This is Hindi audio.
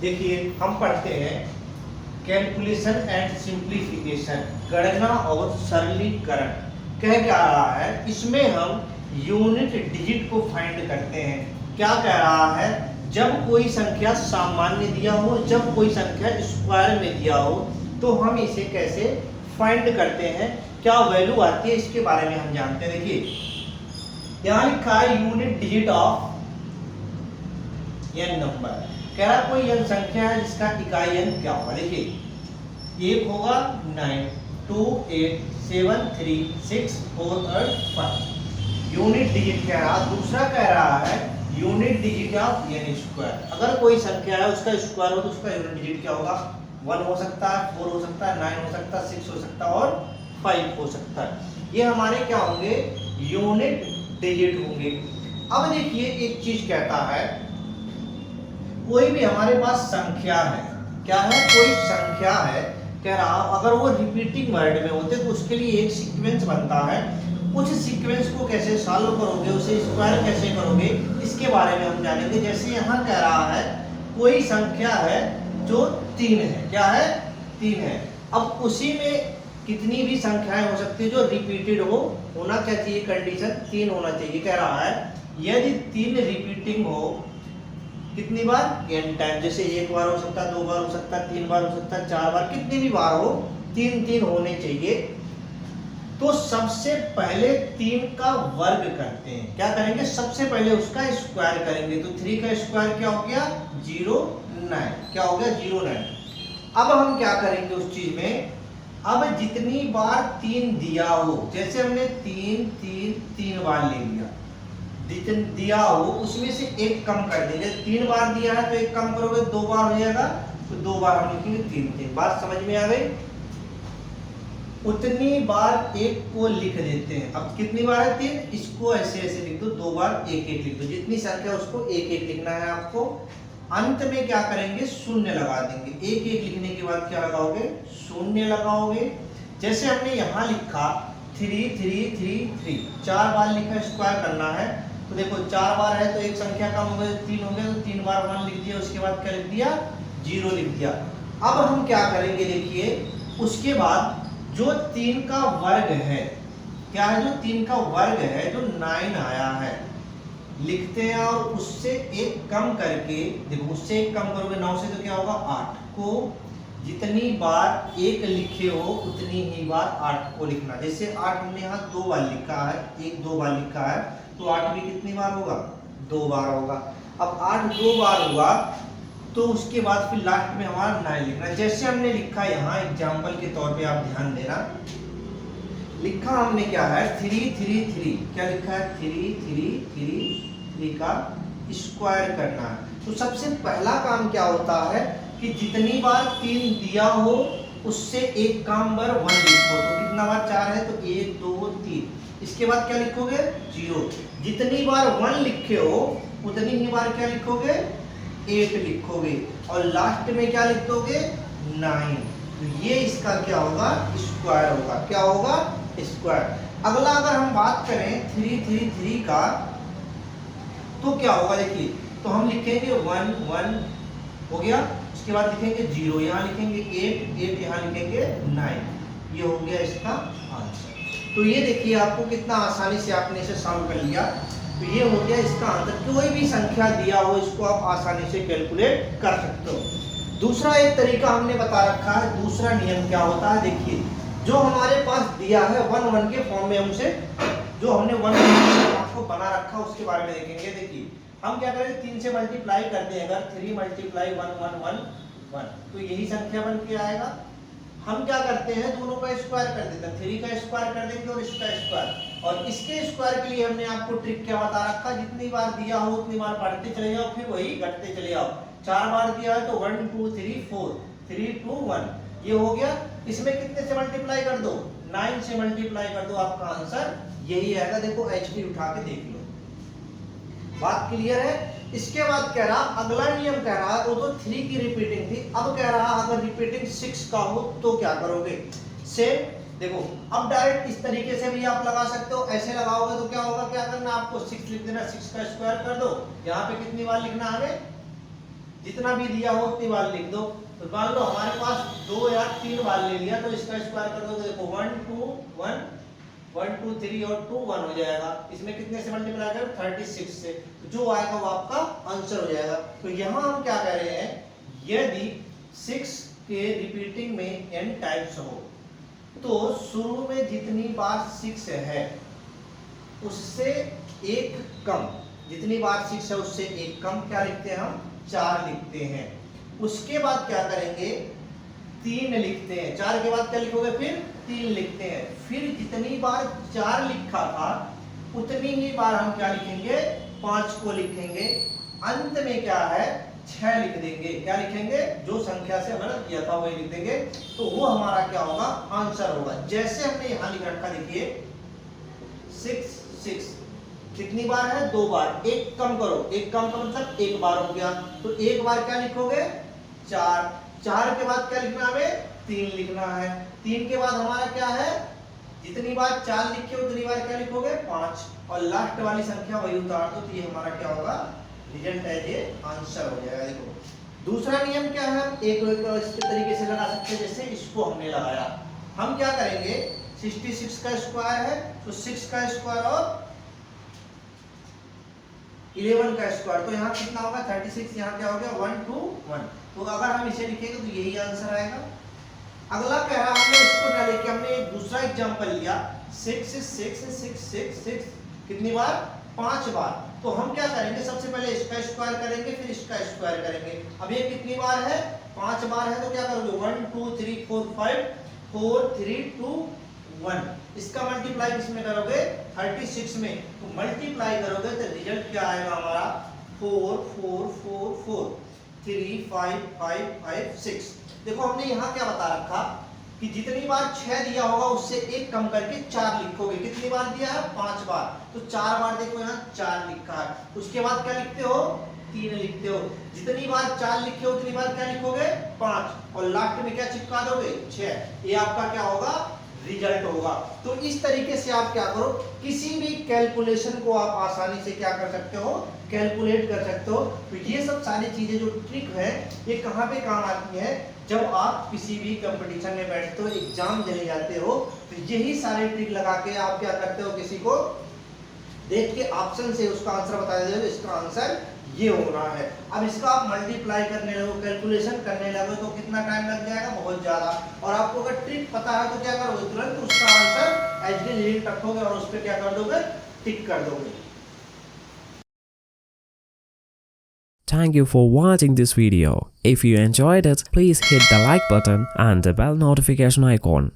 देखिए हम पढ़ते हैं कैलकुलेशन एंड सिंप्लीफिकेशन, गणना और सरलीकरण। कह क्या रहा है इसमें, हम यूनिट डिजिट को फाइंड करते हैं। क्या कह रहा है, जब कोई संख्या सामान्य दिया हो, जब कोई संख्या स्क्वायर में दिया हो, तो हम इसे कैसे फाइंड करते हैं, क्या वैल्यू आती है, इसके बारे में हम जानते हैं। देखिए यहाँ लिखा है unit digit of an number. कह रहा कोई एन संख्या है जिसका इकाई एन क्या होगा। देखिए एक होगा 9, 2, 8, 7, 3, 6, 4 और 5 यूनिट डिजिट कह रहा। दूसरा कह रहा है unit digit of N square. अगर कोई संख्या है उसका स्क्वायर हो तो उसका यूनिट डिजिट क्या होगा, 1 हो सकता है, 4 हो सकता है, 9 हो सकता है, 6 हो सकता है और 5 हो सकता है। ये हमारे क्या होंगे, यूनिट डिजिट होंगे। अब देखिए एक चीज कहता है, कोई भी हमारे पास संख्या है, क्या है, कोई संख्या है, कह रहा अगर वो रिपीटिंग वर्ड में होते तो उसके लिए एक सीक्वेंस बनता है। उस सीक्वेंस को कैसे सॉल्व करोगे, उसे स्क्वायर कैसे करोगे, इसके बारे में हम जानेंगे। जैसे यहाँ कह रहा है कोई संख्या है जो 3 है, क्या है, 3 है। अब उसी में कितनी भी संख्याएं हो सकती है जो रिपीटेड हो, होना क्या चाहिए, कंडीशन 3 होना चाहिए। कह रहा है यदि 3 रिपीटिंग हो, कितनी बार, n टाइम। जैसे एक बार हो सकता है, 2 बार हो सकता है, 3 बार हो सकता है, 4 बार, कितनी भी बार हो, 3 होने चाहिए। तो सबसे पहले 3 का वर्ग करते हैं। क्या करेंगे, सबसे पहले उसका स्क्वायर करेंगे। तो 3 का स्क्वायर क्या हो गया, 09। क्या हो गया, 09। अब हम क्या करेंगे उस चीज में, अब जितनी बार 3 दिया हो, जैसे हमने 3 बार ले लिया, जितने दिया हो उसमें से एक कम कर देंगे। 3 बार दिया है तो एक कम करोगे, 2 बार हो जाएगा, तो 2 बार हम लिखेंगे 3। बात समझ में आ गई। उतनी बार एक को लिख देते हैं। अब कितनी बार है, 3, इसको ऐसे ऐसे लिख दो, 2 बार एक लिख दो। जितनी संख्या उसको एक लिखना है आपको। अंत में क्या करेंगे, शून्य लगा देंगे। एक लिखने के बाद क्या लगाओगे, शून्य लगाओगे। जैसे हमने यहाँ लिखा 3, 3, 3, 3, 4 बार लिखा, स्क्वायर करना है। तो देखो 4 बार है तो एक संख्या कम हो गई, 3 हो गया, तो 3 बार 1 लिख दिया, उसके बाद क्या लिख दिया, 0 लिख दिया। अब हम क्या करेंगे, देखिए उसके बाद जो 3 का वर्ग है, क्या है, जो 3 का वर्ग है, जो 9 आया है, लिखते हैं। और उससे एक कम करके, देखो उससे एक कम करोगे 9 से तो क्या होगा, 8 को जितनी बार एक लिखे हो उतनी ही बार 8 को लिखना। जैसे 8 हमने यहाँ 2 बार लिखा है, 1-2 बार लिखा है, तो 8 भी कितनी बार होगा, 2 बार होगा। अब 8 2 बार हुआ तो उसके बाद फिर लास्ट में हमारा 9 लिखना। जैसे हमने लिखा यहाँ एग्जाम्पल के तौर पे आप ध्यान देना, लिखा हमने क्या है, 3, 3, 3, क्या लिखा है, 3, 3, 3, 3 का स्क्वायर करना है। तो सबसे पहला काम क्या होता है कि जितनी बार 3 दिया हो उससे एक काम बार 1 लिखो। तो कितना बार 4 है, तो 1, 2, 3, इसके बाद क्या लिखोगे, 0। जितनी बार 1 लिखे हो उतनी ही बार क्या लिखोगे, 8 लिखोगे। और लास्ट में क्या लिख दोगे, 9। तो ये इसका क्या होगा, स्क्वायर होगा। क्या होगा, स्क्वायर। अगला अगर हम बात करें 3, 3, 3 का, तो क्या होगा, देखिए तो हम लिखेंगे 1, 1 हो गया, उसके बाद लिखेंगे 0, यहाँ लिखेंगे 8, 8 यहाँ लिखेंगे 9। ये हो गया इसका आंसर। तो ये देखिए आपको कितना आसानी से आपने इसे सॉल्व कर लिया। तो ये हो गया इसका आंसर। कोई भी संख्या दिया हो इसको आप आसानी से कैलकुलेट कर सकते हो। दूसरा एक तरीका हमने बता रखा है, दूसरा नियम क्या होता है, देखिए जो हमारे पास दिया है 1 1 के फॉर्म में, हमसे जो हमने 1 आपको बना रखा उसके बारे में देखेंगे। देखिए हम क्या करेंगे, 3 से मल्टीप्लाई करते हैं, अगर 3 × 1 1 1 1, तो यही संख्या बन के आएगा। हम क्या करते हैं, दोनों का स्क्वायर कर देते हैं, 3 का स्क्वायर कर देंगे और इसका स्क्वायर। और इसके स्क्वायर के लिए हमने आपको ट्रिक क्या बता रखा, जितनी बार दिया हो उतनी बार बढ़ते चले जाओ, फिर वही घटते चले जाओ। 4 बार दिया है तो 1 2 3 4, 3 2 1, ये हो गया। इसमें कितने से मल्टीप्लाई कर दो, 9 से मल्टीप्लाई कर दो, आपका आंसर यही आएगा। देखो एचपी उठा के देख लो, बात क्लियर है। इसके बाद कह रहा, अगला नियम कह रहा, वो तो 3 की रिपीटिंग थी, अब कह रहा अगर रिपीटिंग 6 का हो तो क्या करोगे। सेम देखो, अब डायरेक्ट इस तरीके से भी आप लगा सकते हो, ऐसे लगाओगे तो क्या होगा, क्या करना आपको 6 लिख देना, 6 का स्क्वायर कर दो। यहाँ पे कितनी बार लिखना है, जितना भी दिया हो उतनी बार लिख दो। तो मान लो हमारे पास 2 या 3 बार ले लिया, तो इसका स्क्वायर कर दोगे, देखो 1 2 1 1 2 3 और 2 1 हो जाएगा। इसमें कितने से मल्टीप्लाई करें? 36 से। तो जो आएगा वो आपका आंसर हो जाएगा। तो यहाँ हम क्या कह रहे हैं, यदि 6 के रिपीटिंग में n टाइम्स हो तो शुरू में जितनी बार 6 है उससे एक कम, जितनी बार 6 है उससे एक कम क्या लिखते हैं हम? 4 लिखते हैं। उसके बाद क्या करेंगे? 3 लिखते हैं। 4 के बाद क्या लिखोगे? फिर 3 लिखते हैं। फिर जितनी बार 4 लिखा था उतनी ही बार हम क्या लिखेंगे? 5 को लिखेंगे। अंत में क्या है? 6 लिख देंगे। क्या लिखेंगे? जो संख्या से हमारा दिया था वही लिख देंगे। तो वो हमारा क्या होगा? आंसर होगा। जैसे हमने यहां लिख रखा, देखिए 6 6 कितनी बार है? 2 बार। एक कम करो, एक कम का मतलब एक बार हो गया। तो एक बार क्या लिखोगे? 4। 4 के बाद क्या लिखना है? 3 लिखना है। 3 के बाद हमारा क्या है? जितनी बार 4 लिखे उतनी बार क्या लिखोगे? 5। और लास्ट वाली संख्या वही उतार दो। तो ये हमारा क्या होगा? रिजल्ट है, ये आंसर हो जाएगा। देखो दूसरा नियम क्या है? एक इस तरीके से लगा सकते हैं जैसे इसको हमने लगाया। हम क्या करेंगे? 66 का स्क्वायर है तो 6 का स्क्वायर और 11 का स्क्वायर, तो यहाँ कितना होगा? 36। यहाँ क्या हो गया? 1 2 1। तो अगर हम इसे लिखेंगे तो यही आंसर आएगा। अगला कह रहा हमने उसको ना लेके हमने एक दूसरा एग्जांपल लिया 6 6 6 6 6 कितनी बार? 5 बार। तो हम क्या करेंगे? सबसे पहले इसका स्क्वायर करेंगे फिर इसका स्क्वायर करेंगे। अब ये कितनी बार है? 5 बार है। तो क्या करोगे? 1 2 3 4 5 4 3 2 1। इसका मल्टीप्लाई किसमें करोगे? 36 में। तो मल्टीप्लाई करोगे तो रिजल्ट क्या आएगा हमारा? 4 4 4 4 3 5 5 5 6। देखो हमने यहाँ क्या बता रखा कि जितनी बार 6 दिया होगा उससे एक कम करके 4 लिखोगे। कितनी बार दिया है? 5 बार। तो 4 बार देखो यहाँ 4 लिखा है। उसके बाद क्या लिखते हो? 3 लिखते हो। जितनी बार 4 लिखे उतनी बार क्या लिखोगे? 5। और लास्ट में क्या चिपका दोगे? 6। ये आपका क्या होगा? रिजल्ट होगा। तो इस तरीके से आप क्या करो, किसी भी कैलकुलेशन को आप आसानी से क्या कर सकते हो? कैलकुलेट कर सकते हो। तो ये सब सारी चीजें जो ट्रिक है ये कहाँ पे काम आती है? जब आप किसी भी कंपटीशन में बैठते हो, एग्जाम देने जाते हो, तो यही सारे ट्रिक लगा के आप क्या करते हो? किसी को देख के ऑप्शन से उसका आंसर बता देते हो, इसका आंसर ये होना है। अब इसका आप मल्टीप्लाई करने लगो, कैलकुलेशन करने लगो तो कितना टाइम लग जाएगा? बहुत ज्यादा। और आपको अगर ट्रिक पता है तो क्या करोगे? तुरंत उसका आंसर एज इट इज रखोगे और उस पर क्या कर दोगे? टिक कर दोगे। Thank you for watching this video. If you enjoyed it, please hit the like button and the bell notification icon.